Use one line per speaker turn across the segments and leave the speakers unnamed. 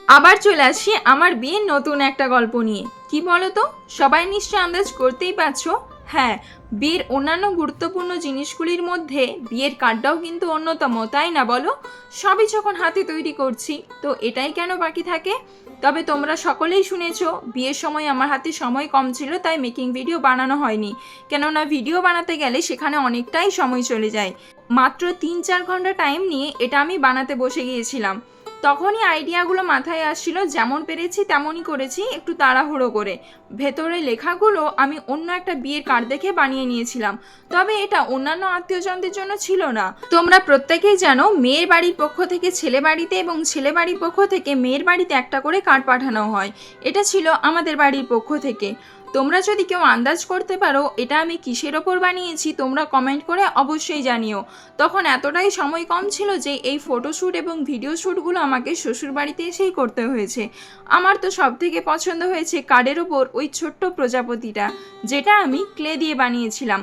আবার চলে আসি আমার বিয়ের নতুন একটা গল্প নিয়ে। কি বলো তো, সবাই নিশ্চয় আন্দাজ করতেই পারছো। হ্যাঁ, বিয়ের অন্যান্য গুরুত্বপূর্ণ জিনিসগুলির মধ্যে বিয়ের কার্ডটাও কিন্তু অন্যতম, তাই না বলো? সবই যখন হাতে তৈরি করছি, তো এটাই কেন বাকি থাকে? তবে তোমরা সকলেই শুনেছো বিয়ের সময় আমার হাতে সময় কম ছিল, তাই মেকিং ভিডিও বানানো হয়নি। কেননা ভিডিও বানাতে গেলে সেখানে অনেকটাই সময় চলে যায়। মাত্র 3-4 ঘন্টা টাইম নিয়ে এটা আমি বানাতে বসে গিয়েছিলাম। তখনই আইডিয়াগুলো মাথায় আসছিল, যেমন পেরেছি তেমনই করেছি, একটু তাড়াহুড়ো করে। ভেতরে লেখাগুলো আমি অন্য একটা বিয়ের কার্ড দেখে বানিয়ে নিয়েছিলাম, তবে এটা অন্যান্য আত্মীয়জনদের জন্য ছিল না। তোমরা প্রত্যেকেই জানো মেয়ের বাড়ির পক্ষ থেকে ছেলে বাড়িতে এবং ছেলে বাড়ির পক্ষ থেকে মেয়ের বাড়িতে একটা করে কার্ড পাঠানো হয়। এটা ছিল আমাদের বাড়ির পক্ষ থেকে। তোমরা যদি কেউ আন্দাজ করতে পারো এটা আমি কিসের ওপর বানিয়েছি, তোমরা কমেন্ট করে অবশ্যই জানিও। তখন এতটাই সময় কম ছিল যে এই ফটোশ্যুট এবং ভিডিও শ্যুটগুলো আমাকে শ্বশুরবাড়িতে এসেই করতে হয়েছে। আমার তো সব থেকে পছন্দ হয়েছে কার্ডের ওপর ওই ছোট্ট প্রজাপতিটা, যেটা আমি ক্লে দিয়ে বানিয়েছিলাম।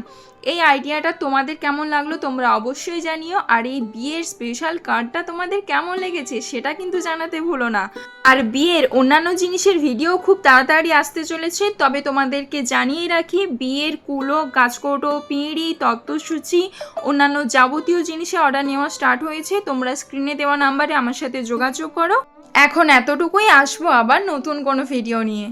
এই আইডিয়াটা তোমাদের কেমন লাগলো তোমরা অবশ্যই জানিও, আর এই বিয়ের স্পেশাল কার্ডটা তোমাদের কেমন লেগেছে সেটা কিন্তু জানাতে ভুলো না। আর বিয়ের অন্যান্য জিনিসের ভিডিও খুব তাড়াতাড়ি আসতে চলেছে, তবে তোমাদেরকে জানিয়ে রাখি বিয়ের কুলো, গাছকৌটো, পিঁড়ি, তত্ত্বসূচি, অন্যান্য যাবতীয় জিনিসে অর্ডার নেওয়া স্টার্ট হয়েছে। তোমরা স্ক্রিনে দেওয়া নাম্বারে আমার সাথে যোগাযোগ করো। এখন এতটুকুই, আসবো আবার নতুন কোনো ভিডিও নিয়ে।